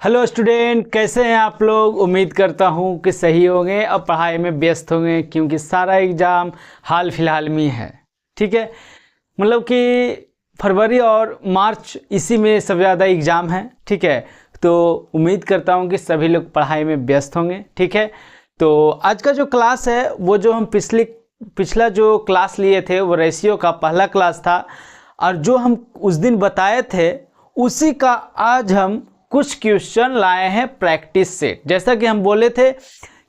Hello student, कैसे हैं आप लोग। उम्मीद करता हूं कि सही होंगे और पढ़ाई में व्यस्त होंगे, क्योंकि सारा एग्ज़ाम हाल फिलहाल में है। ठीक है, मतलब कि फरवरी और मार्च इसी में सबसे ज़्यादा एग्ज़ाम है। ठीक है, तो उम्मीद करता हूं कि सभी लोग पढ़ाई में व्यस्त होंगे। ठीक है, तो आज का जो क्लास है वो जो हम पिछला जो क्लास लिए थे वो रेशियो का पहला क्लास था, और जो हम उस दिन बताए थे उसी का आज हम कुछ क्वेश्चन लाए हैं प्रैक्टिस सेट। जैसा कि हम बोले थे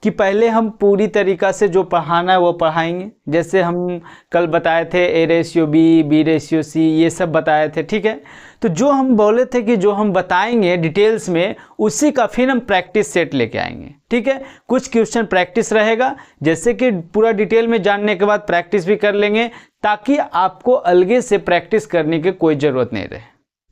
कि पहले हम पूरी तरीका से जो पढ़ाना है वो पढ़ाएंगे। जैसे हम कल बताए थे A ratio B ratio C, ये सब बताए थे। ठीक है, तो जो हम बोले थे कि जो हम बताएंगे डिटेल्स में उसी का फिर हम प्रैक्टिस सेट लेके आएंगे। ठीक है, कुछ क्वेश्चन प्रैक्टिस रहेगा, जैसे कि पूरा डिटेल में जानने के बाद प्रैक्टिस भी कर लेंगे, ताकि आपको अलगे से प्रैक्टिस करने की कोई ज़रूरत नहीं रहे।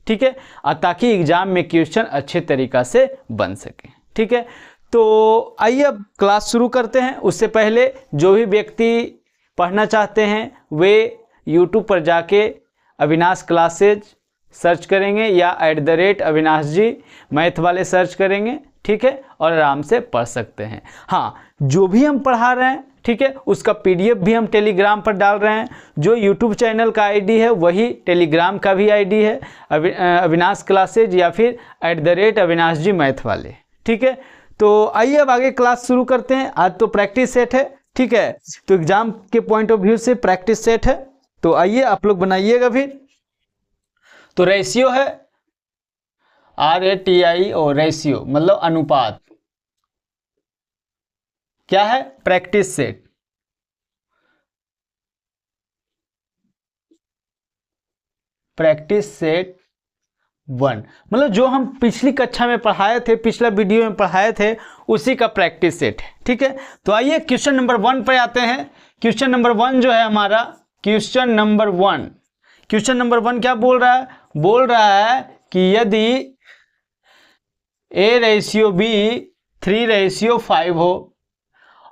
ठीक है, और ताकि एग्जाम में क्वेश्चन अच्छे तरीका से बन सके। ठीक है, तो आइए अब क्लास शुरू करते हैं। उससे पहले जो भी व्यक्ति पढ़ना चाहते हैं वे यूट्यूब पर जाके अविनाश क्लासेज सर्च करेंगे या @अविनाश जी मैथ वाले सर्च करेंगे। ठीक है, और आराम से पढ़ सकते हैं। हाँ, जो भी हम पढ़ा रहे हैं, ठीक है, उसका PDF भी हम टेलीग्राम पर डाल रहे हैं। जो YouTube चैनल का ID है वही टेलीग्राम का भी ID है, अविनाश क्लासेज या फिर @अविनाश जी मैथ वाले। ठीक है, तो आइए अब आगे क्लास शुरू करते हैं। आज तो प्रैक्टिस सेट है। ठीक है, तो एग्जाम के पॉइंट ऑफ व्यू से प्रैक्टिस सेट है, तो आइए आप लोग बनाइएगा फिर। तो रेशियो है RATI, और रेशियो मतलब अनुपात। क्या है? Practice set. प्रैक्टिस सेट 1 मतलब जो हम पिछली कक्षा में पढ़ाए थे, पिछला वीडियो में पढ़ाए थे, उसी का प्रैक्टिस सेट है। ठीक है, तो आइए क्वेश्चन नंबर 1 पर आते हैं। क्वेश्चन नंबर 1 जो है हमारा, क्वेश्चन नंबर 1 क्या बोल रहा है? बोल रहा है कि यदि A/B 3/5 हो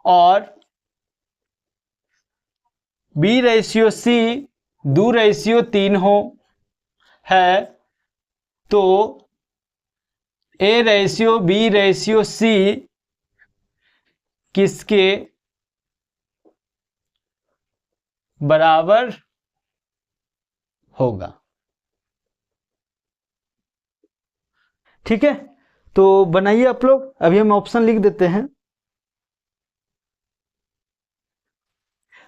और B/C 2/3 हो है, तो A/B/C किसके बराबर होगा? ठीक है, तो बनाइए आप लोग। अभी हम ऑप्शन लिख देते हैं।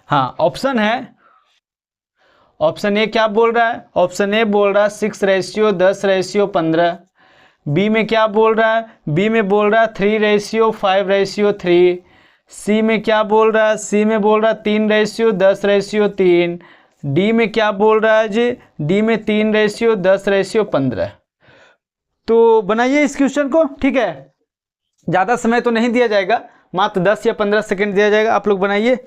हाँ, ऑप्शन है। ऑप्शन ए क्या बोल रहा है? ऑप्शन ए बोल रहा है 6:10:15। बी में क्या बोल रहा है? बी में बोल रहा है 3:5:3। सी में क्या बोल रहा है? सी में बोल रहा है 3:10:3। डी में क्या बोल रहा है जी? डी में 3:10:15। तो बनाइए इस क्वेश्चन को। ठीक है, ज़्यादा समय तो नहीं दिया जाएगा, मात्र 10 या 15 सेकंड दिया जाएगा। आप लोग बनाइए।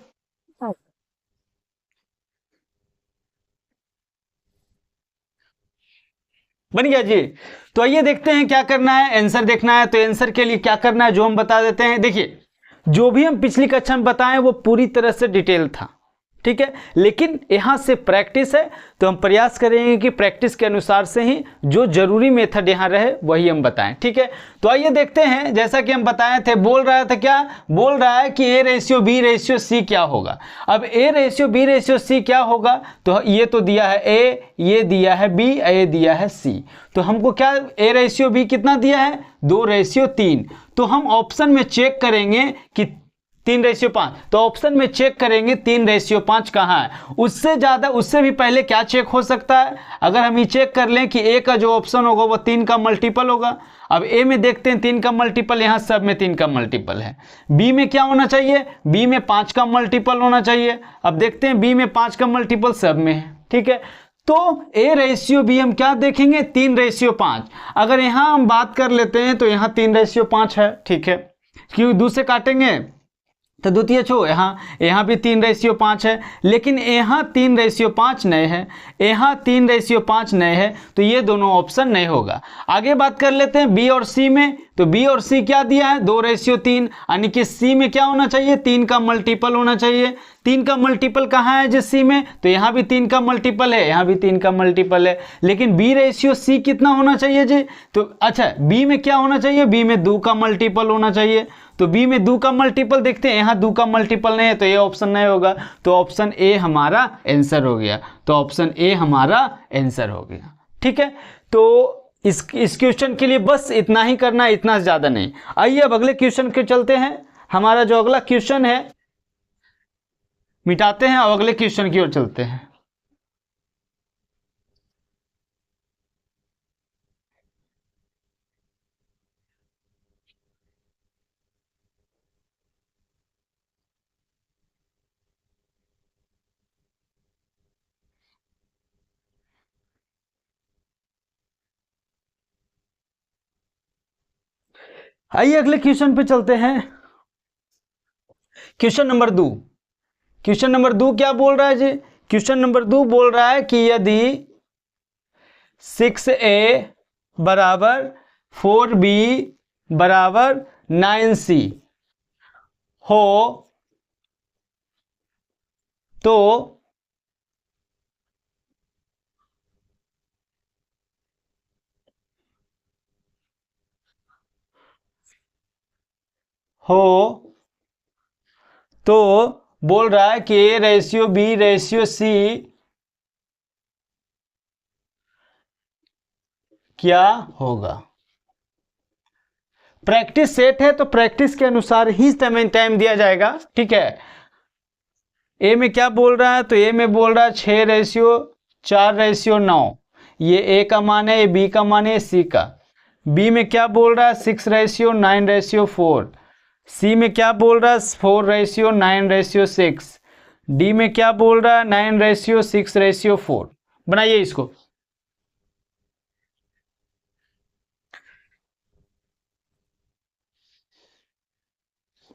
बन गया जी। तो आइए देखते हैं क्या करना है। आंसर देखना है, तो आंसर के लिए क्या करना है जो हम बता देते हैं। देखिए, जो भी हम पिछली कक्षा में बताएं वो पूरी तरह से डिटेल था। ठीक है, लेकिन यहां से प्रैक्टिस है, तो हम प्रयास करेंगे कि प्रैक्टिस के अनुसार से ही जो जरूरी मेथड यहां रहे वही हम बताएं। ठीक है, तो आइए देखते हैं। जैसा कि हम बताए थे, बोल रहा था क्या? बोल रहा है कि A/B/C क्या होगा। अब A/B/C क्या होगा? तो ये तो दिया है A, ये दिया है B, ये दिया है C। तो हमको क्या A/B कितना दिया है? 2/3। तो हम ऑप्शन में चेक करेंगे कि 3/5। तो ऑप्शन में चेक करेंगे 3/5 कहाँ है। उससे ज़्यादा, उससे भी पहले क्या चेक हो सकता है? अगर हम ये चेक कर लें कि ए का जो ऑप्शन होगा वो 3 का मल्टीपल होगा। अब ए में देखते हैं 3 का मल्टीपल, यहाँ सब में 3 का मल्टीपल है। बी में क्या होना चाहिए? बी में 5 का मल्टीपल होना चाहिए। अब देखते हैं बी में 5 का मल्टीपल सब में है। ठीक है, तो A/B हम क्या देखेंगे? 3/5। अगर यहाँ हम बात कर लेते हैं तो यहाँ 3/5 है। ठीक है, क्यों दूसरे काटेंगे तो द्वितीय छो यहाँ भी 3:5 है, लेकिन यहाँ 3:5 नहीं है, यहाँ 3:5 नहीं है, तो ये दोनों ऑप्शन नहीं होगा। आगे बात कर लेते हैं बी और सी में। तो बी और सी क्या दिया है, 2:3, यानी कि सी में क्या होना चाहिए, 3 का मल्टीपल होना चाहिए। 3 का मल्टीपल कहाँ है जिस सी में, तो यहाँ भी 3 का मल्टीपल है, यहाँ भी 3 का मल्टीपल है। लेकिन B/C कितना होना चाहिए जी, तो अच्छा बी में क्या होना चाहिए, बी में 2 का मल्टीपल होना चाहिए। तो बी में 2 का मल्टीपल देखते हैं, यहाँ 2 का मल्टीपल नहीं है, तो ये ऑप्शन नहीं होगा। तो ऑप्शन ए हमारा आंसर हो गया, तो ऑप्शन ए हमारा आंसर हो गया। ठीक है, तो इस क्वेश्चन के लिए बस इतना ही करना है, इतना ज़्यादा नहीं। आइए अब अगले क्वेश्चन के चलते हैं। हमारा जो अगला क्वेश्चन है मिटाते हैं और अगले क्वेश्चन की ओर चलते हैं। आइए अगले क्वेश्चन पे चलते हैं। Question number 2। क्वेश्चन नंबर 2 क्या बोल रहा है जी, क्वेश्चन नंबर 2 बोल रहा है कि यदि 6A बराबर 4B बराबर 9C हो तो बोल रहा है कि A/B/C क्या होगा। प्रैक्टिस सेट है तो प्रैक्टिस के अनुसार ही टाइम दिया जाएगा। ठीक है, ए में क्या बोल रहा है, तो ए में बोल रहा है 6:4:9, ये ए का मान है, ये बी का मान है, सी का। बी में क्या बोल रहा है 6:9:4। सी में क्या बोल रहा है 4:9:6। डी में क्या बोल रहा है 9:6:4। बनाइए इसको।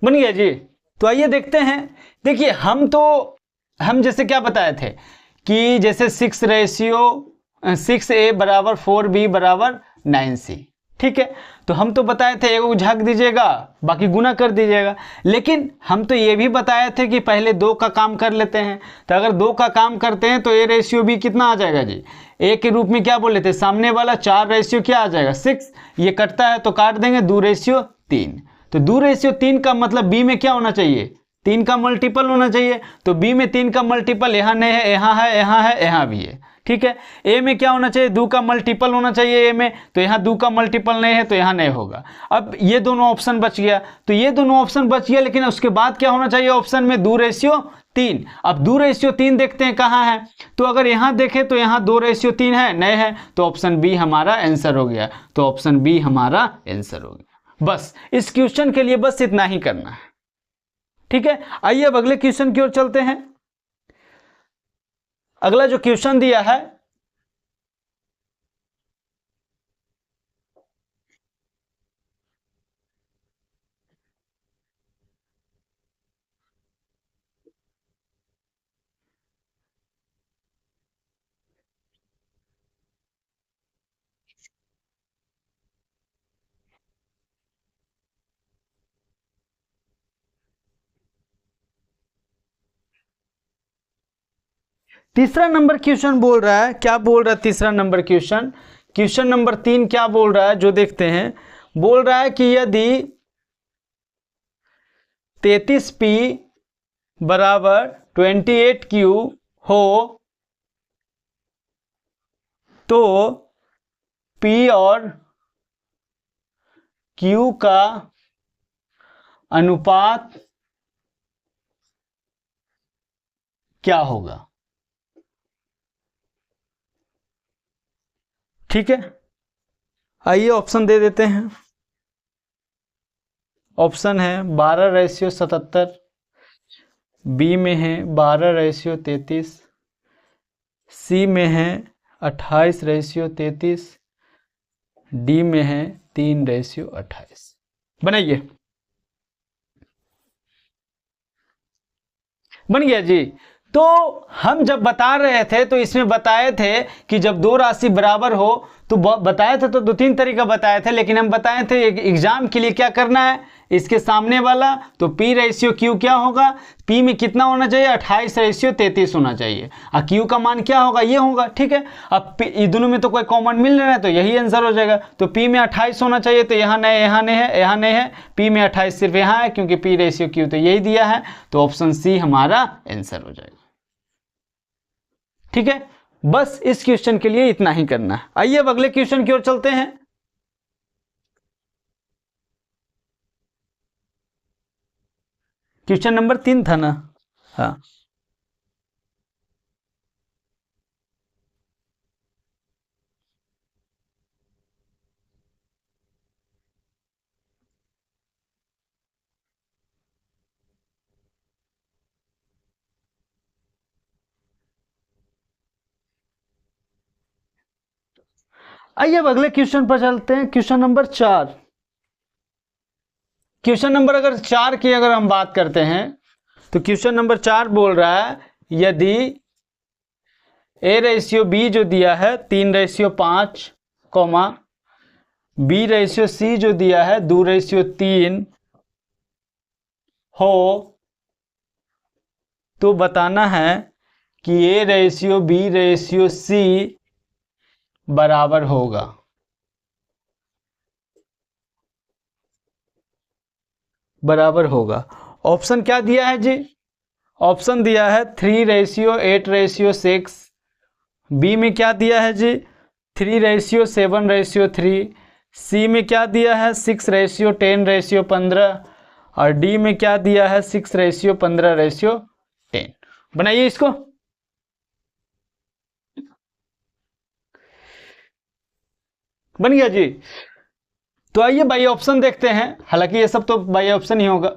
बन गया जी। तो आइए देखते हैं। देखिए हम जैसे क्या बताए थे कि जैसे 6A बराबर 4B बराबर 9C। ठीक है, तो हम तो बताए थे एगो झाग दीजिएगा बाकी गुना कर दीजिएगा, लेकिन हम तो ये भी बताए थे कि पहले 2 का काम कर लेते हैं। तो अगर 2 का काम करते हैं तो A/B कितना आ जाएगा जी, ए के रूप में क्या बोल लेते हैं, सामने वाला 4 क्या आ जाएगा 6, ये कटता है तो काट देंगे 2:3। तो 2:3 का मतलब बी में क्या होना चाहिए, 3 का मल्टीपल होना चाहिए। तो बी में 3 का मल्टीपल यहाँ नहीं है, यहाँ है, यहाँ है, यहाँ भी है। ठीक है, ए में क्या होना चाहिए, 2 का मल्टीपल होना चाहिए ए में, तो यहाँ 2 का मल्टीपल नहीं है तो यहाँ नहीं होगा। अब ये दोनों ऑप्शन बच गया, तो ये दोनों ऑप्शन बच गया, लेकिन उसके बाद क्या होना चाहिए ऑप्शन में 2:3। अब 2:3 देखते हैं कहाँ है, तो अगर यहाँ देखें तो यहाँ 2:3 है, नहीं है, तो ऑप्शन बी हमारा आंसर हो गया। तो ऑप्शन बी हमारा आंसर हो गया। बस इस क्वेश्चन के लिए बस इतना ही करना है। ठीक है, आइए अब अगले क्वेश्चन की ओर चलते हैं। अगला जो क्वेश्चन दिया है, तीसरा नंबर क्वेश्चन बोल रहा है, क्या बोल रहा है तीसरा नंबर क्वेश्चन, क्वेश्चन नंबर 3 क्या बोल रहा है जो देखते हैं। बोल रहा है कि यदि 33P बराबर 28Q हो तो P और Q का अनुपात क्या होगा। ठीक है, आइए ऑप्शन दे देते हैं। ऑप्शन है 12:77, बी में है 12:33, सी में है 28:33, डी में है 3:28। बनाइए। बन गया जी। तो हम जब बता रहे थे तो इसमें बताए थे कि जब दो राशि बराबर हो तो बताए थे, तो दो तीन तरीका बताए थे, लेकिन हम बताए थे एग्जाम के लिए क्या करना है, इसके सामने वाला तो P रेशियो Q क्या होगा, P में कितना होना चाहिए 28 रेशियो 33 होना चाहिए, और Q का मान क्या होगा, ये होगा। ठीक है, अब ये दोनों में तो कोई कॉमन मिल रहा है तो यही आंसर हो जाएगा। तो P में 28 होना चाहिए, तो यहाँ नहीं, यहाँ नहीं है, यहाँ नहीं है, P में 28 सिर्फ यहाँ है क्योंकि P रेशियो Q तो यही दिया है, तो ऑप्शन सी हमारा आंसर हो जाएगा। ठीक है, बस इस क्वेश्चन के लिए इतना ही करना है। आइए अब अगले क्वेश्चन की ओर चलते हैं। क्वेश्चन नंबर 3 था ना? हाँ, आइए अब अगले क्वेश्चन पर चलते हैं। Question number 4। क्वेश्चन नंबर अगर 4 की अगर हम बात करते हैं तो क्वेश्चन नंबर 4 बोल रहा है यदि A रेशियो B जो दिया है 3:5, B रेशियो C जो दिया है 2:3 हो तो बताना है कि A ratio B ratio C बराबर होगा। बराबर होगा। ऑप्शन क्या दिया है जी? ऑप्शन दिया है 3:8:6। बी में क्या दिया है जी? 3:7:3। सी में क्या दिया है? 6:10:15। और डी में क्या दिया है? 6:15:10। बनाइए इसको। बन गया जी। तो आइए बाई ऑप्शन देखते हैं, हालांकि ये सब तो बाई ऑप्शन ही होगा,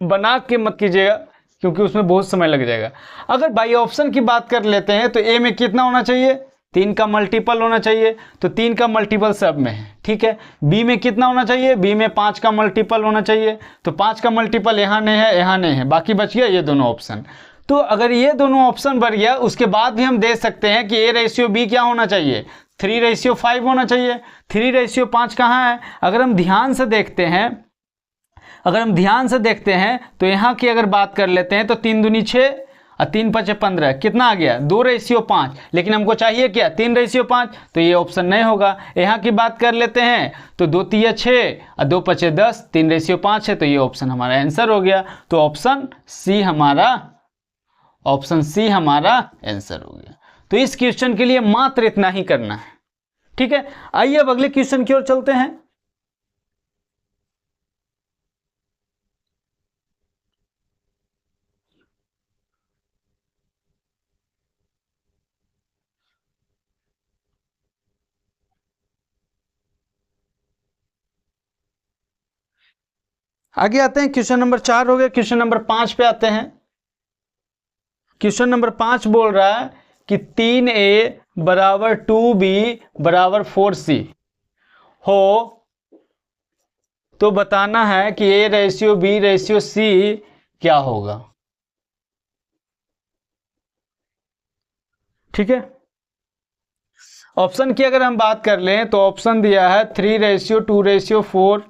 बना के मत कीजिएगा क्योंकि उसमें बहुत समय लग जाएगा। अगर बाई ऑप्शन की बात कर लेते हैं तो ए में कितना होना चाहिए? 3 का मल्टीपल होना चाहिए, तो 3 का मल्टीपल सब में है। ठीक है, बी में कितना होना चाहिए? बी में 5 का मल्टीपल होना चाहिए, तो 5 का मल्टीपल यहाँ नहीं है, यहाँ नहीं है, बाकी बच गया ये दोनों ऑप्शन। तो अगर ये दोनों ऑप्शन बढ़ गया उसके बाद भी हम दे सकते हैं कि ए रेशियो बी क्या होना चाहिए? 3:5 होना चाहिए। 3:5 कहाँ है? अगर हम ध्यान से देखते हैं, तो यहाँ की अगर बात कर लेते हैं तो 3 दूनी 6 और 3 5 15, कितना आ गया? 2:5। लेकिन हमको चाहिए क्या? 3:5, तो ये ऑप्शन नहीं होगा। यहाँ की बात कर लेते हैं तो 2 3 6 और 2 5 10, 3:5 है, तो ये ऑप्शन हमारा आंसर हो गया। तो ऑप्शन सी हमारा आंसर हो गया। तो इस क्वेश्चन के लिए मात्र इतना ही करना है। ठीक है, आइए अब अगले क्वेश्चन की ओर चलते हैं। आगे आते हैं, क्वेश्चन नंबर 4 हो गया। क्वेश्चन नंबर 5 पे आते हैं। क्वेश्चन नंबर 5 बोल रहा है कि 3A बराबर 2B बराबर 4C हो तो बताना है कि A ratio B ratio C क्या होगा। ठीक है, ऑप्शन की अगर हम बात कर लें तो ऑप्शन दिया है 3:2:4,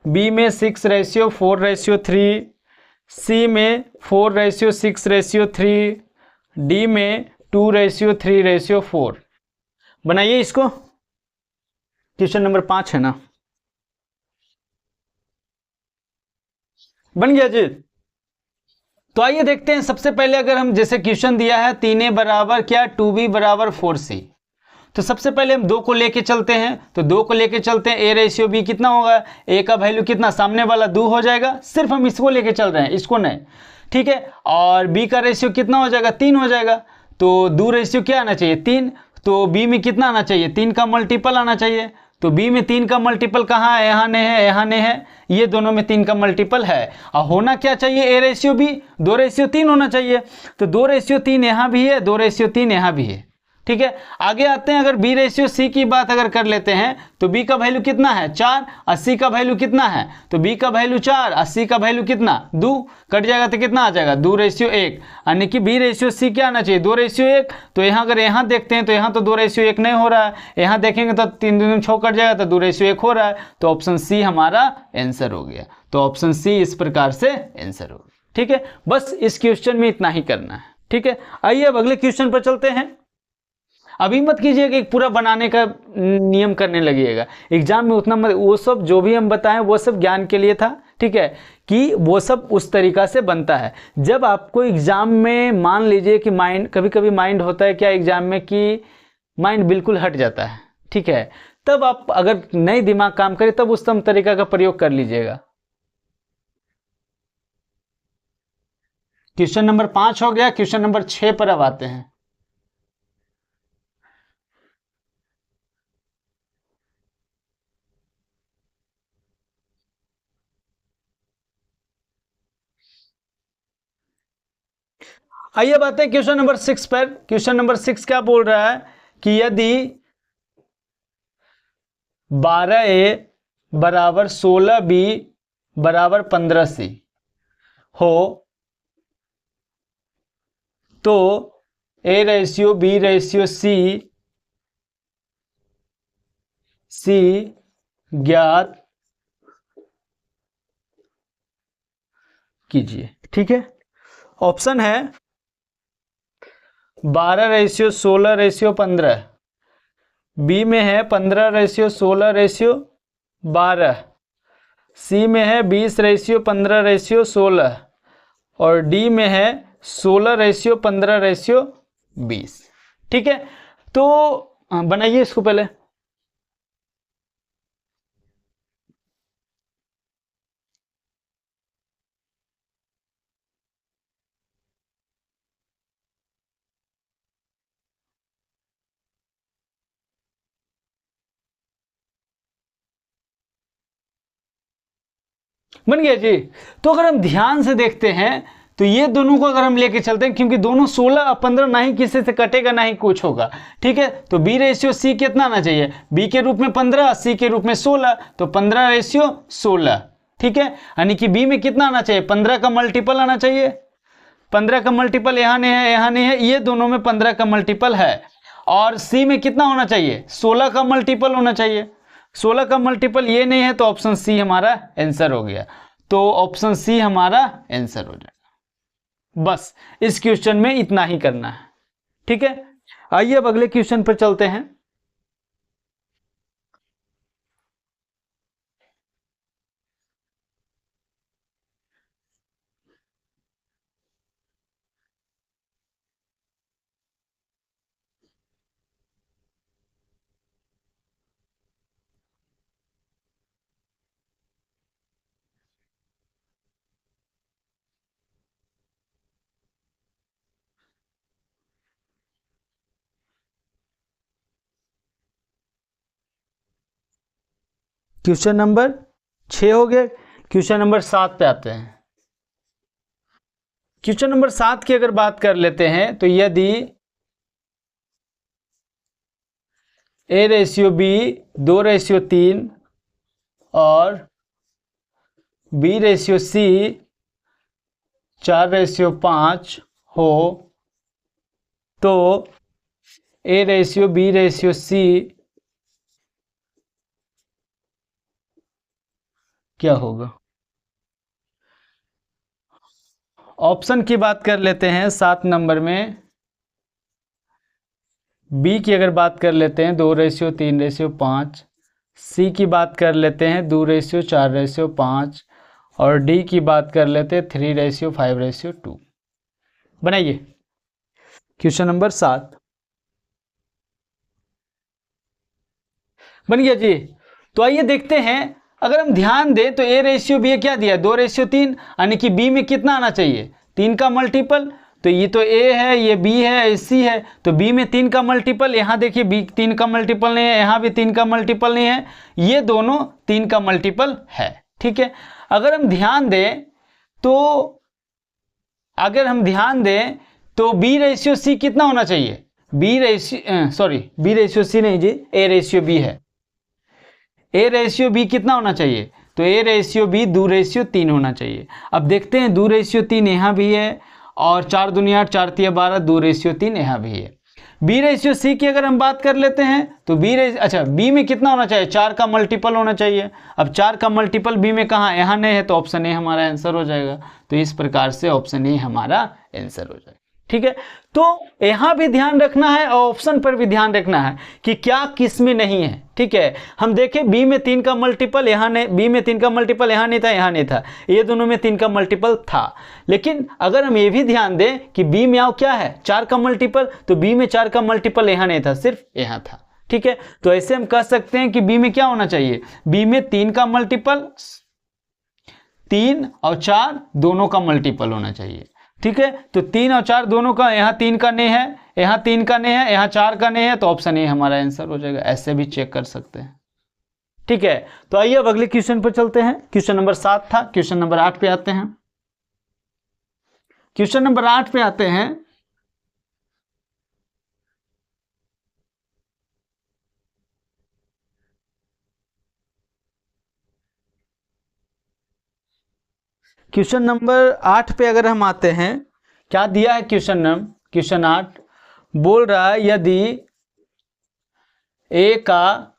बी में 6:4:3, सी में 4:6:3, डी में 2:3:4। बनाइए इसको। क्वेश्चन नंबर 5 है ना? बन गया जी। तो आइए देखते हैं। सबसे पहले अगर हम जैसे क्वेश्चन दिया है 3A बराबर क्या? 2B बराबर 4C, तो सबसे पहले हम 2 को लेके चलते हैं। तो 2 को लेके चलते हैं, A रेशियो B कितना होगा? A का वैल्यू कितना? सामने वाला 2 हो जाएगा, सिर्फ हम इसको लेके चल रहे हैं, इसको नहीं। ठीक है, और B का रेशियो कितना हो जाएगा? 3 हो जाएगा। तो 2 रेशियो क्या आना चाहिए? 3। तो B में कितना आना चाहिए? 3 का मल्टीपल आना चाहिए। तो B में 3 का मल्टीपल कहाँ है? यहाँ नहीं है, यहाँ नहीं है, ये दोनों में 3 का मल्टीपल है। और होना क्या चाहिए? A रेशियो B 2:3 होना चाहिए। तो 2:3 यहाँ भी है, 2:3 यहाँ भी है। ठीक है, आगे आते हैं। अगर बी रेशियो सी की बात अगर कर लेते हैं तो बी का वैल्यू कितना है 4, 80 का वैल्यू कितना है, तो बी का वैल्यू 4, 80 का वैल्यू कितना 2, कट जाएगा तो कितना आ जाएगा 2:1, यानी कि बी रेशियो सी क्या आना चाहिए 2:1। तो यहाँ अगर यहाँ देखते हैं तो यहाँ तो 2:1 नहीं हो रहा है, यहाँ देखेंगे तो 3 दूनी 6 कट जाएगा तो 2:1 हो रहा है, तो ऑप्शन सी हमारा आंसर हो गया। तो ऑप्शन सी इस प्रकार से आंसर हो गया। ठीक है, बस इस क्वेश्चन में इतना ही करना है। ठीक है, आइए अब अगले क्वेश्चन पर चलते हैं। अभी मत कीजिएगा एक पूरा बनाने का नियम करने लगिएगा, एग्जाम में उतना मत, वो सब जो भी हम बताएं वो सब ज्ञान के लिए था। ठीक है, कि वो सब उस तरीका से बनता है। जब आपको एग्जाम में मान लीजिए कि माइंड, कभी कभी माइंड होता है क्या एग्जाम में कि माइंड बिल्कुल हट जाता है, ठीक है, तब आप अगर नई दिमाग काम करे तब उस तरीका का प्रयोग कर लीजिएगा। क्वेश्चन नंबर 5 हो गया, क्वेश्चन नंबर 6 पर अब आते हैं। आइए अब आते हैं क्वेश्चन नंबर 6 पर। क्वेश्चन नंबर 6 क्या बोल रहा है कि यदि 12a बराबर 16b बराबर 15c हो तो a ratio b ratio c ज्ञात कीजिए। ठीक है, ऑप्शन है 12:16:15, बी में है 15:16:12, सी में है 20:15:16 और डी में है 16:15:20। ठीक है, तो बनाइए इसको पहले। बन गया जी। तो अगर हम ध्यान से देखते हैं तो ये दोनों को अगर हम लेके चलते हैं, क्योंकि दोनों 16 और 15 ना ही किसी से कटेगा ना ही कुछ होगा। ठीक है, तो बी रेशियो सी कितना आना चाहिए, बी के रूप में 15, सी के रूप में 16, तो 15:16। ठीक है, यानी कि बी में कितना आना चाहिए 15 का मल्टीपल आना चाहिए। 15 का मल्टीपल यहाँ नहीं है, यहाँ नहीं है, ये दोनों में 15 का मल्टीपल है। और सी में कितना होना चाहिए 16 का मल्टीपल होना चाहिए। 16 का मल्टीपल ये नहीं है, तो ऑप्शन सी हमारा आंसर हो गया। तो ऑप्शन सी हमारा आंसर हो जाएगा। बस इस क्वेश्चन में इतना ही करना है। ठीक है, आइए अब अगले क्वेश्चन पर चलते हैं। क्वेश्चन नंबर 6 हो गया, क्वेश्चन नंबर 7 पे आते हैं। क्वेश्चन नंबर 7 की अगर बात कर लेते हैं तो यदि a रेशियो b 2:3 और b रेशियो c 4:5 हो तो a ratio b ratio c क्या होगा। ऑप्शन की बात कर लेते हैं 7 नंबर में। बी की अगर बात कर लेते हैं 2:3:5, सी की बात कर लेते हैं 2:4:5 और डी की बात कर लेते हैं 3:5:2। बनाइए क्वेश्चन नंबर 7। बन गया जी। तो आइए देखते हैं, अगर हम ध्यान दें तो ए रेशियो बी क्या दिया 2:3, यानी कि बी में कितना आना चाहिए 3 का मल्टीपल। तो ये तो ए है, ये बी है, सी है, तो बी में 3 का मल्टीपल। यहाँ देखिए बी 3 का मल्टीपल नहीं है, यहाँ भी 3 का मल्टीपल नहीं है, ये दोनों 3 का मल्टीपल है। ठीक है, अगर हम ध्यान दें तो बी रेशियो सी कितना होना चाहिए बी रेशियो सी नहीं जी, ए रेशियो बी है। ए रेशियो बी कितना होना चाहिए, तो ए रेशियो बी 2:3 होना चाहिए। अब देखते हैं 2:3 यहाँ भी है, और 4 दूनी 8, 4 तिया 12, 2:3 यहाँ भी है। बी रेशियो सी की अगर हम बात कर लेते हैं तो बी में कितना होना चाहिए, 4 का मल्टीपल होना चाहिए। अब 4 का मल्टीपल बी में कहाँ, यहाँ नहीं है, तो ऑप्शन ए हमारा आंसर हो जाएगा। तो इस प्रकार से ऑप्शन ए हमारा आंसर हो जाएगा। ठीक है, तो यहां भी ध्यान रखना है और ऑप्शन पर भी ध्यान रखना है कि क्या किस में नहीं है। ठीक है, हम देखें बी में 3 का मल्टीपल यहां नहीं, बी में 3 का मल्टीपल यहां नहीं था, यहां नहीं था, ये दोनों में 3 का मल्टीपल था। लेकिन अगर हम ये भी ध्यान दें कि बी में आओ क्या है, 4 का मल्टीपल, तो बी में 4 का मल्टीपल यहां नहीं था, सिर्फ यहां था। ठीक है, तो ऐसे हम कह सकते हैं कि बी में क्या होना चाहिए, बी में 3 का मल्टीपल, 3 और 4 दोनों का मल्टीपल होना चाहिए। ठीक है, तो 3 और 4 दोनों का, यहाँ 3 का नहीं है, यहाँ 3 का नहीं है, यहाँ 4 का नहीं है, तो ऑप्शन ए हमारा आंसर हो जाएगा। ऐसे भी चेक कर सकते हैं। ठीक है, तो आइए अब अगले क्वेश्चन पर चलते हैं। क्वेश्चन नंबर 7 था, क्वेश्चन नंबर 8 पे आते हैं। क्वेश्चन नंबर 8 पे आते हैं। क्वेश्चन नंबर 8 पे अगर हम आते हैं, क्या दिया है क्वेश्चन 8 बोल रहा है यदि ए का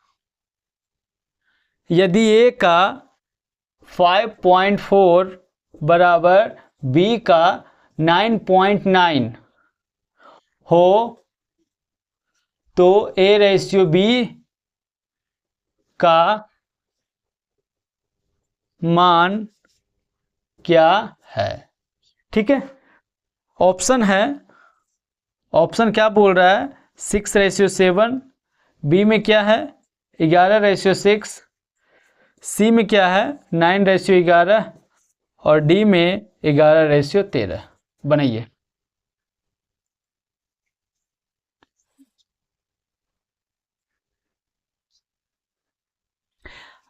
5.4 बराबर बी का 9.9 हो तो ए रेशियो बी का मान क्या है। ठीक है, ऑप्शन है, ऑप्शन क्या बोल रहा है, 6:7, बी में क्या है 11:6, सी में क्या है 9:11 और डी में 11:13। बनाइए।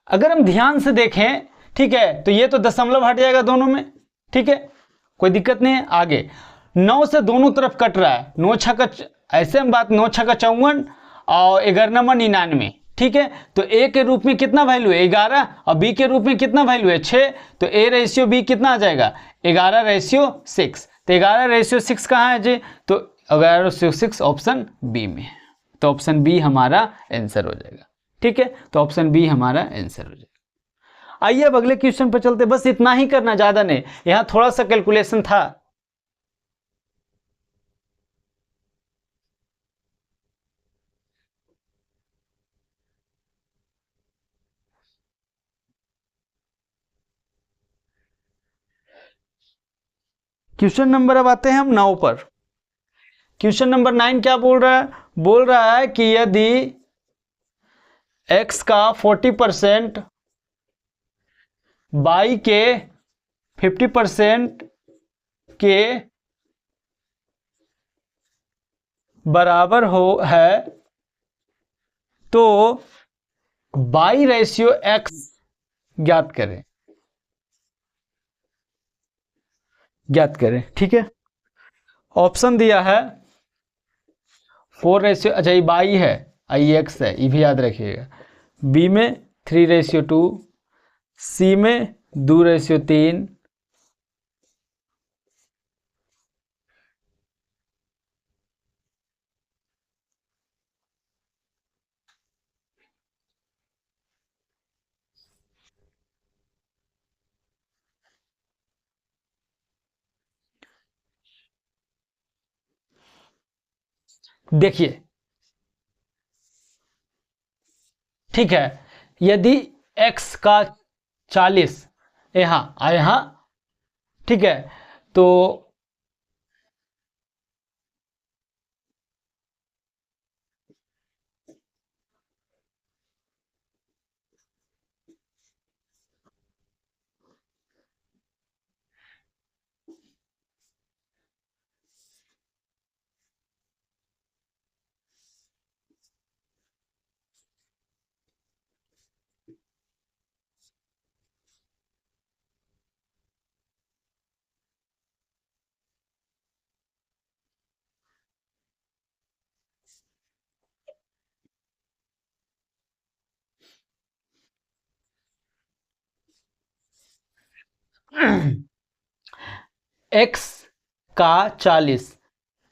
अगर हम ध्यान से देखें, ठीक है, तो ये तो दशमलव हट जाएगा दोनों में। ठीक है, कोई दिक्कत नहीं है। आगे 9 से दोनों तरफ कट रहा है, 9 छक्का, ऐसे हम बात 9 छक्का 54 और 11 99। ठीक है, तो ए के रूप में कितना वैल्यू है 11 और बी के रूप में कितना वैल्यू है 6, तो ए रेशियो बी कितना आ जाएगा 11:6। तो 11:6 कहाँ है जी, तो 11:6 ऑप्शन बी में है। तो ऑप्शन बी हमारा आंसर हो जाएगा। ठीक है, तो ऑप्शन बी हमारा आंसर हो जाएगा। आइए अब अगले क्वेश्चन पर चलते, बस इतना ही करना, ज्यादा नहीं, यहां थोड़ा सा कैलकुलेशन था। क्वेश्चन नंबर अब आते हैं हम 9 पर। क्वेश्चन नंबर 9 क्या बोल रहा है, बोल रहा है कि यदि x का 40% y के 50% के बराबर हो है तो y रेशियो x ज्ञात करें, ज्ञात करें। ठीक है, ऑप्शन दिया है 4 रेशियो, अच्छा ये बाई है, आई एक्स है, ये भी याद रखिएगा। बी में 3:2, सी में 2:3, देखिए। ठीक है, यदि x का 40 यहाँ, ठीक है, तो x का 40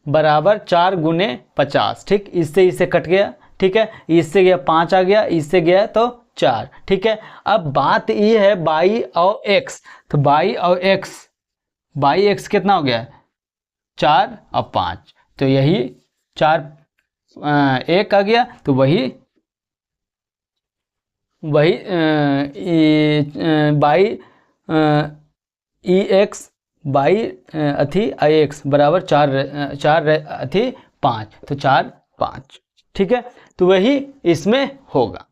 बराबर 4 गुने 50। ठीक, इससे इससे कट गया। ठीक है, इससे गया 5 आ गया, इससे गया तो 4। ठीक है, अब बात ये है बाई और x, तो बाई और x, बाई x कितना हो गया 4 और 5, तो यही 4 1 आ गया, तो वही बाई ई एक्स बाई अथी आई एक्स बराबर 4 अथी 5, तो 4 5। ठीक है, तो वही इसमें होगा।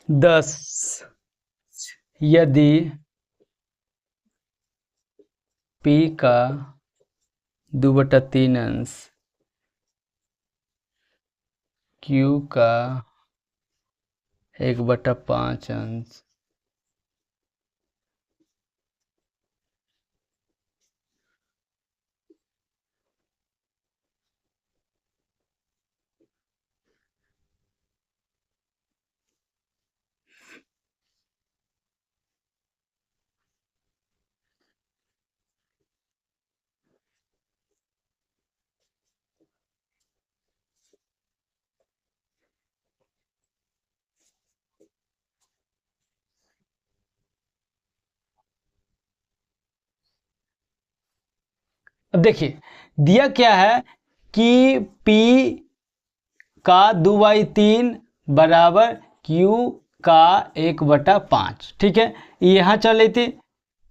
दस यदि p का 2/3 अंश q का 1/5 अंश अब देखिए दिया क्या है कि p का 2/3 बराबर q का 1/5। ठीक है, यहाँ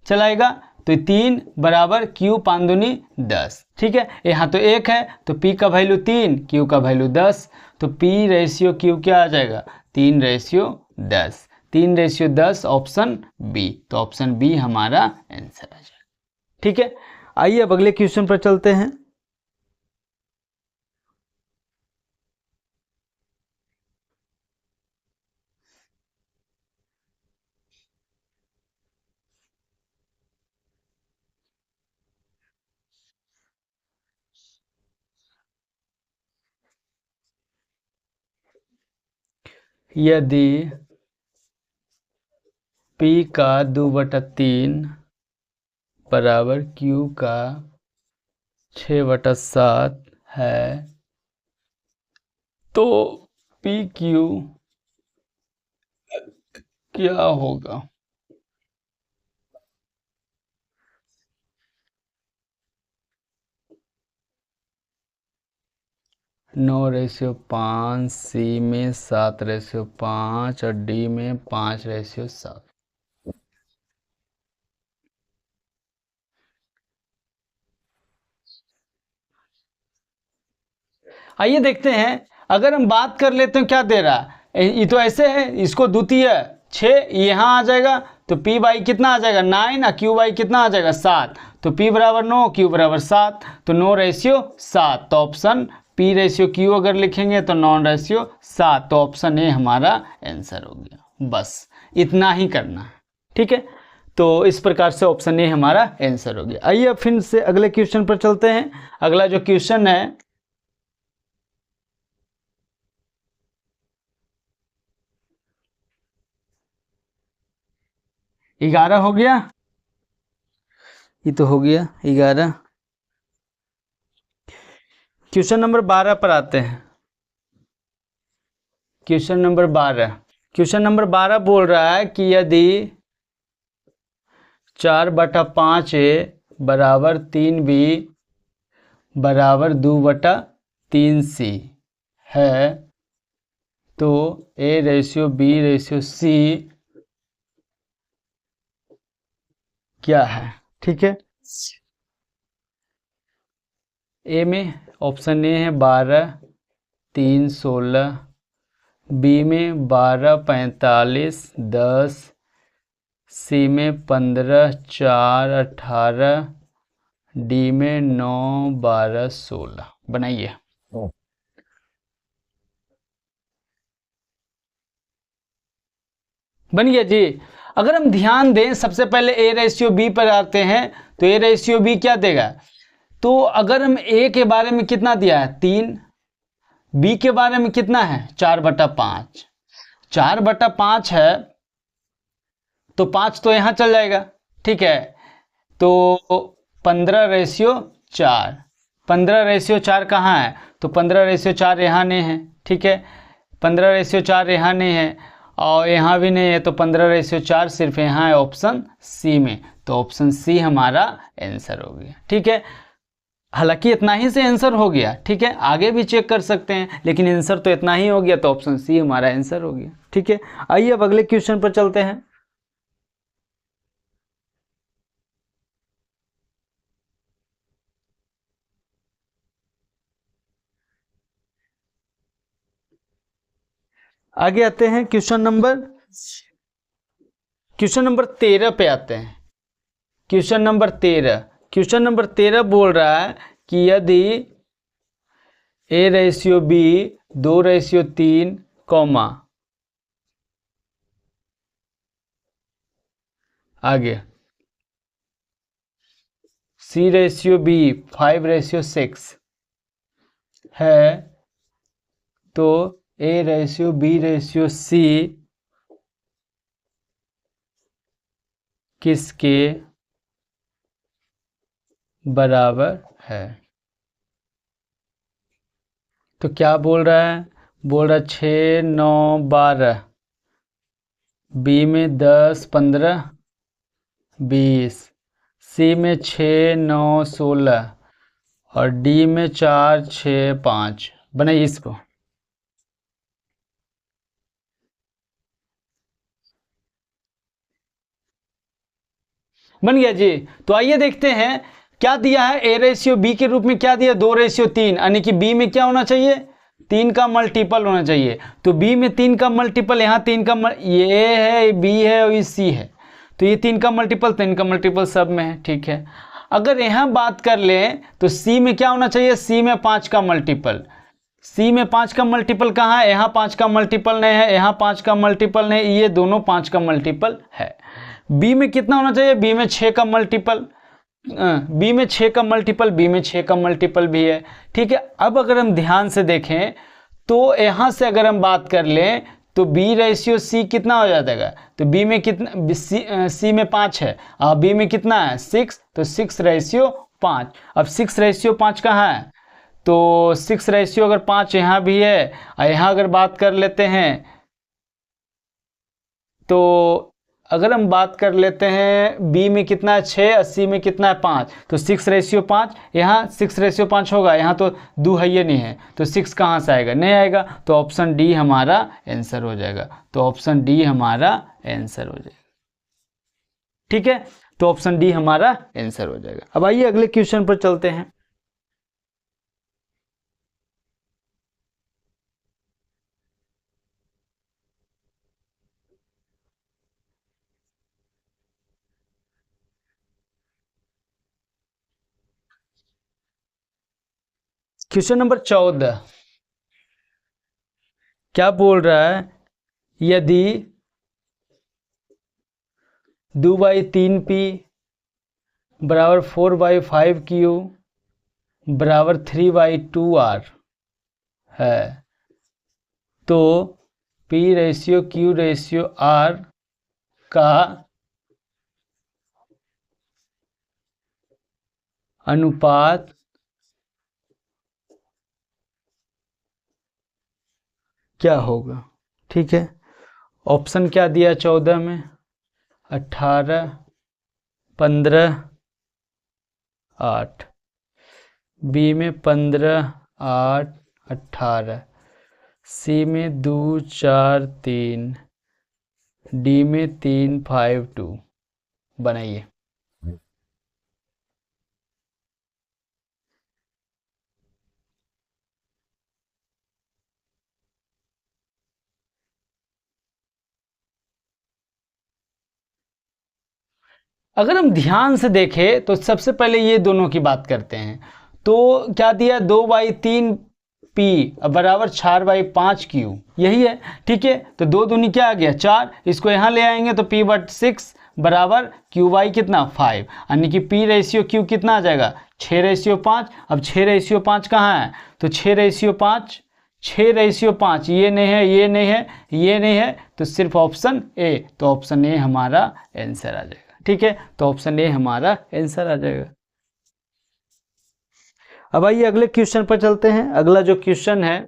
चलाएगा तो 3 बराबर q 5 दूनी 10। ठीक है, यहाँ तो 1 है तो p का वैल्यू 3, q का वैल्यू 10, तो p रेशियो q क्या आ जाएगा 3/10। 3/10 ऑप्शन बी, तो ऑप्शन बी हमारा आंसर आ जाएगा। ठीक है, आइए अब अगले क्वेश्चन पर चलते हैं। यदि p का 2/3 बराबर q का 6/7 है तो पी क्यू क्या होगा। 9/5, सी में 7/5 और डी में 5/7। आइए देखते हैं, अगर हम बात कर लेते हैं क्या दे रहा है, ये तो ऐसे है, इसको द्वितीय 6 यहाँ आ जाएगा तो p बाई कितना आ जाएगा 9 और q बाई कितना आ जाएगा 7, तो p बराबर 9 q बराबर 7, तो 9/7, तो ऑप्शन p/q अगर लिखेंगे तो 9/7, तो ऑप्शन ए हमारा आंसर हो गया। बस इतना ही करना है। ठीक है, तो इस प्रकार से ऑप्शन ए हमारा आंसर हो गया। आइए अब फिर से अगले क्वेश्चन पर चलते हैं। अगला जो क्वेश्चन है 11 हो गया, ये तो हो गया 11। क्वेश्चन नंबर 12 पर आते हैं। क्वेश्चन नंबर 12 बोल रहा है कि यदि 4/5 बराबर 3b बराबर 2/3c है तो a/b/c क्या है। ठीक है, ए में ऑप्शन ए है 12 3 16, बी में 12 45 10, सी में 15 4 18 डी में 9 12 16 बनाइए। बन गया जी। अगर हम ध्यान दें, सबसे पहले ए रेशियो बी पर आते हैं, तो ए रेशियो बी क्या देगा? तो अगर हम ए के बारे में कितना दिया है 3, बी के बारे में कितना है 4/5, 4/5 है तो 5 तो यहां चल जाएगा, ठीक है। तो 15/4, 15/4 कहाँ है? तो 15/4 यहाँ नहीं है, ठीक है। 15/4 यहाँ नहीं है और यहाँ भी नहीं है, तो 15/4 सिर्फ यहाँ है ऑप्शन सी में। तो ऑप्शन सी हमारा आंसर हो गया, ठीक है। हालांकि इतना ही से आंसर हो गया, ठीक है, आगे भी चेक कर सकते हैं, लेकिन आंसर तो इतना ही हो गया, तो ऑप्शन सी हमारा आंसर हो गया, ठीक है। आइए अब अगले क्वेश्चन पर चलते हैं। आगे आते हैं क्वेश्चन नंबर 13 पे आते हैं। क्वेश्चन नंबर 13 बोल रहा है कि यदि ए रेशियो बी 2/3, कॉमा आगे सी रेशियो बी 5/6 है, तो A ratio B ratio C किसके बराबर है? तो क्या बोल रहा है? बोल रहा है 6 9 12, बी में 10 15 20, सी में 6 9 16 और डी में 4 6 5। बनाइए इसको। बन गया जी। तो आइए देखते हैं क्या दिया है। ए रेशियो बी के रूप में क्या दिया? 2/3, यानी कि बी में क्या होना चाहिए? 3 का मल्टीपल होना चाहिए। तो बी में 3 का मल्टीपल, यहाँ 3 का ये है, बी है और ये सी है, तो ये 3 का मल्टीपल, 3 का मल्टीपल सब में है, ठीक है। अगर यहाँ बात कर लें तो सी में क्या होना चाहिए? सी में 5 का मल्टीपल। सी में 5 का मल्टीपल कहाँ है? यहाँ 5 का मल्टीपल नहीं है, यहाँ 5 का मल्टीपल नहीं, ये दोनों 5 का मल्टीपल है। बी में कितना होना चाहिए? बी में 6 का मल्टीपल, बी में 6 का मल्टीपल, बी में 6 का मल्टीपल भी है, ठीक है। अब अगर हम ध्यान से देखें तो यहां से अगर हम बात कर लें तो बी रेशियो सी कितना हो जाएगा? तो बी में कितना, सी में 5 है और बी में कितना है 6, तो 6/5। अब 6/5 कहाँ है? तो 6 अगर 5 यहाँ भी है और यहाँ अगर बात कर लेते हैं, तो अगर हम बात कर लेते हैं बी में कितना है 6 और सी में कितना है 5, तो 6/5, यहाँ 6/5 होगा, यहाँ तो 2 है ये नहीं है, तो 6 कहाँ से आएगा? नहीं आएगा, तो ऑप्शन डी हमारा आंसर हो जाएगा। तो ऑप्शन डी हमारा आंसर हो जाएगा, ठीक है। तो ऑप्शन डी हमारा आंसर हो जाएगा। अब आइए अगले क्वेश्चन पर चलते हैं। क्वेश्चन नंबर 14 क्या बोल रहा है? यदि 2/3p बराबर 4/5q बराबर 3/2r है, तो p ratio q ratio r का अनुपात क्या होगा? ठीक है, ऑप्शन क्या दिया 14 में? 18 15 8, बी में 15 8 18, सी में 2 4 3, डी में 3 5 2। बनाइए। अगर हम ध्यान से देखें तो सबसे पहले ये दोनों की बात करते हैं। तो क्या दिया, 2/3 P बराबर 4/5 Q, यही है। ठीक है, तो 2 दूनी क्या आ गया 4, इसको यहाँ ले आएंगे तो P/6 बराबर Q/ कितना 5, यानी कि P/Q कितना आ जाएगा 6/5। अब 6/5 कहाँ है, तो 6/5, 6/5 ये नहीं है, ये नहीं है, ये नहीं है, तो सिर्फ ऑप्शन ए, तो ऑप्शन ए हमारा आंसर आ जाएगा। ठीक है, तो ऑप्शन ए हमारा आंसर आ जाएगा। अब आइए अगले क्वेश्चन पर चलते हैं। अगला जो क्वेश्चन है,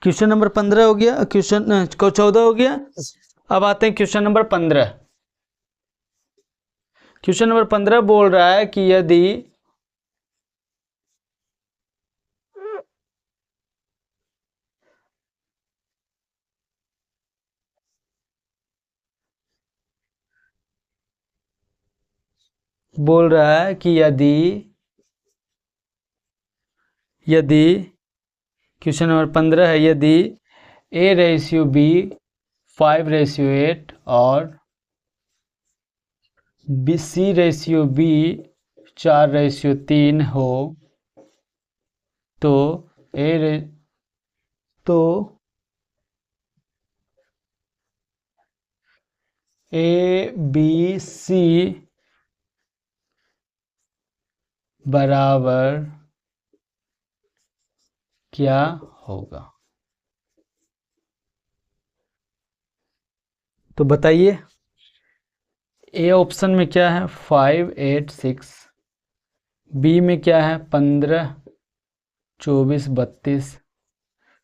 क्वेश्चन नंबर 15 हो गया, क्वेश्चन को 14 हो गया। अब आते हैं क्वेश्चन नंबर 15। क्वेश्चन नंबर 15 बोल रहा है कि यदि बोल रहा है कि यदि क्वेश्चन नंबर 15 है, यदि A/B 5/8 और C/B 4/3 हो तो ABC बराबर क्या होगा। तो बताइए, ए ऑप्शन में क्या है 5, 8, 6, बी में क्या है 15, 24, 32,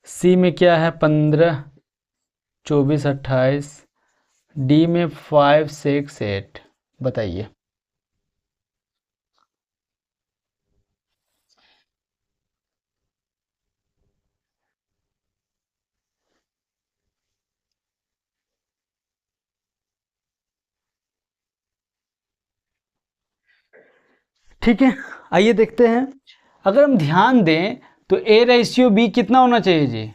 सी में क्या है 15, 24, 28, डी में 5, 6, 8। बताइए। ठीक है, आइए देखते हैं। अगर हम ध्यान दें तो A/B कितना होना चाहिए जी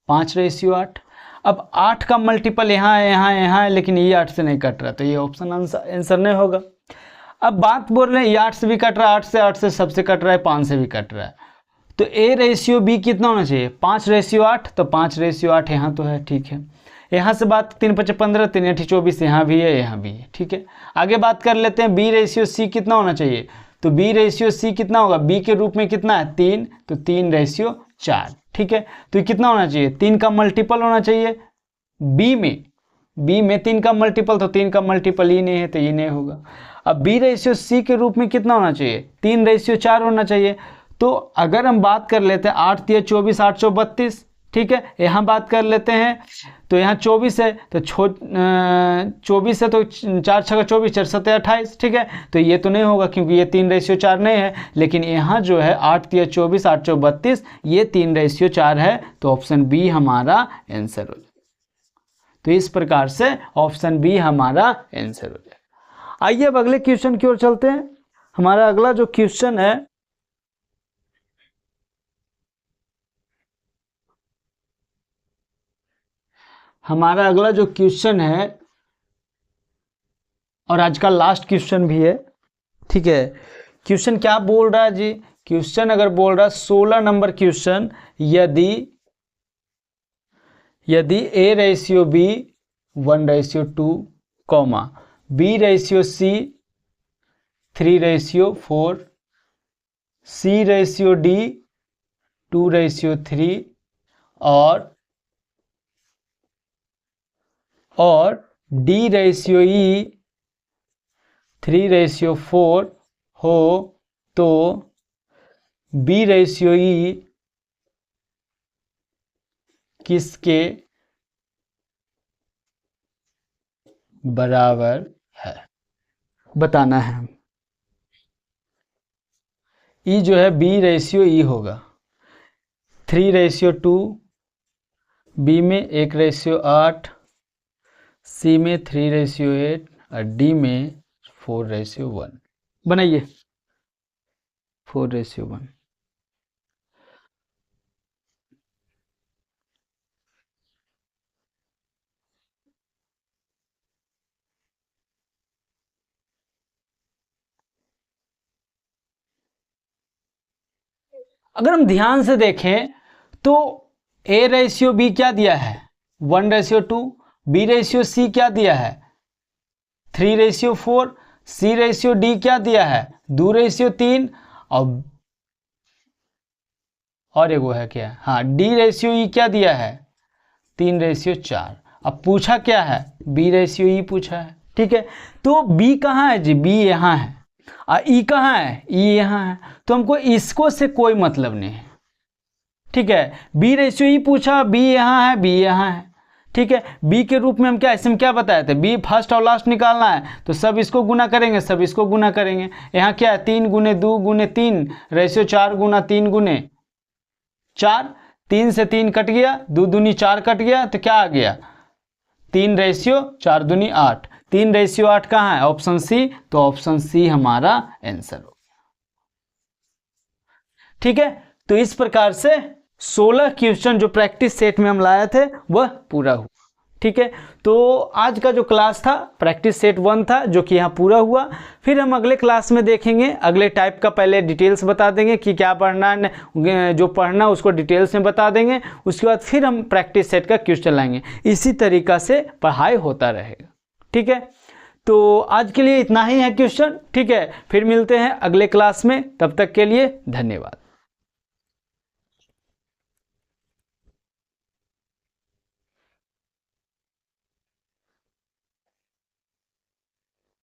5/8। अब 8 का मल्टीपल यहाँ है, यहाँ है, यहाँ है, लेकिन ये 8 से नहीं कट रहा, तो ये ऑप्शन आंसर नहीं होगा। अब बात बोल रहे हैं ये 8 से भी कट रहा है, 8 से सबसे कट रहा है, 5 से भी कट रहा है, तो A/B कितना होना चाहिए 5/8, तो 5/8 यहाँ तो है। ठीक है, यहाँ से बात 3×5 15, 3×8 24, यहाँ भी है, यहाँ भी है। ठीक है, आगे बात कर लेते हैं B/C कितना होना चाहिए। तो B/C कितना होगा, B के रूप में कितना है 3, तो 3/4। ठीक है, तो ये कितना होना चाहिए 3 का मल्टीपल होना चाहिए B में 3 का मल्टीपल, तो 3 का मल्टीपल ही नहीं है, तो ये नहीं होगा। अब B/C के रूप में कितना होना चाहिए 3/4 होना चाहिए। तो अगर हम बात कर लेते हैं 8 × 24, 8 × 32। ठीक है, यहाँ बात कर लेते हैं, तो यहाँ 24 है, तो 24 है, तो 4 × 6 = 24, 4 × 7 = 28। ठीक है, तो ये तो नहीं होगा क्योंकि ये 3/4 नहीं है, लेकिन यहाँ जो है 8 × 24, 8 × 32, ये 3/4 है, तो ऑप्शन बी हमारा आंसर हो जाएगा। तो इस प्रकार से ऑप्शन बी हमारा आंसर हो जाएगा। आइए अब अगले क्वेश्चन की ओर चलते हैं। हमारा अगला जो क्वेश्चन है, और आज का लास्ट क्वेश्चन भी है। ठीक है, क्वेश्चन क्या बोल रहा है जी, क्वेश्चन अगर बोल रहा है 16 नंबर क्वेश्चन, यदि A/B 1/2, B/C 3/4, C/D 2/3 और D/E 3/4 हो तो B/E किसके बराबर है, बताना है। E जो है B/E होगा 3/2, B में 1/8, C में 3/8 और D में 4/1। बनाइए। 4:1। अगर हम ध्यान से देखें तो A/B क्या दिया है, 1:2, B/C क्या दिया है, 3:4, C/D क्या दिया है, 2:3, और एगो है क्या, हाँ, D/E क्या दिया है, 3:4। अब पूछा क्या है, B/E पूछा है। ठीक है, तो B कहाँ है जी, B यहाँ है, और E कहाँ है, E यहाँ है, तो हमको इसको से कोई मतलब नहीं है। ठीक है, B/E पूछा, B यहाँ है, B यहाँ है। ठीक है, B के रूप में हम क्या, इसमें क्या बताए थे, B फर्स्ट और लास्ट निकालना है, तो सब इसको गुना करेंगे, सब इसको गुना करेंगे। यहाँ क्या है, 3 × 2 × 3 रेशियो 4 × 3 × 4, 3 से 3 कट गया, 2 दूनी 4 कट गया, तो क्या आ गया, 3:4 दूनी 8, 3:8 कहाँ है, ऑप्शन सी, तो ऑप्शन सी हमारा आंसर हो गया। ठीक है, तो इस प्रकार से 16 क्वेश्चन जो प्रैक्टिस सेट में हम लाए थे वह पूरा हुआ। ठीक है, तो आज का जो क्लास था प्रैक्टिस सेट 1 था, जो कि यहाँ पूरा हुआ। फिर हम अगले क्लास में देखेंगे अगले टाइप का, पहले डिटेल्स बता देंगे कि क्या पढ़ना है, जो पढ़ना उसको डिटेल्स में बता देंगे, उसके बाद फिर हम प्रैक्टिस सेट का क्वेश्चन लाएंगे। इसी तरीका से पढ़ाई होता रहेगा। ठीक है, तो आज के लिए इतना ही है क्वेश्चन। ठीक है, फिर मिलते हैं अगले क्लास में, तब तक के लिए धन्यवाद।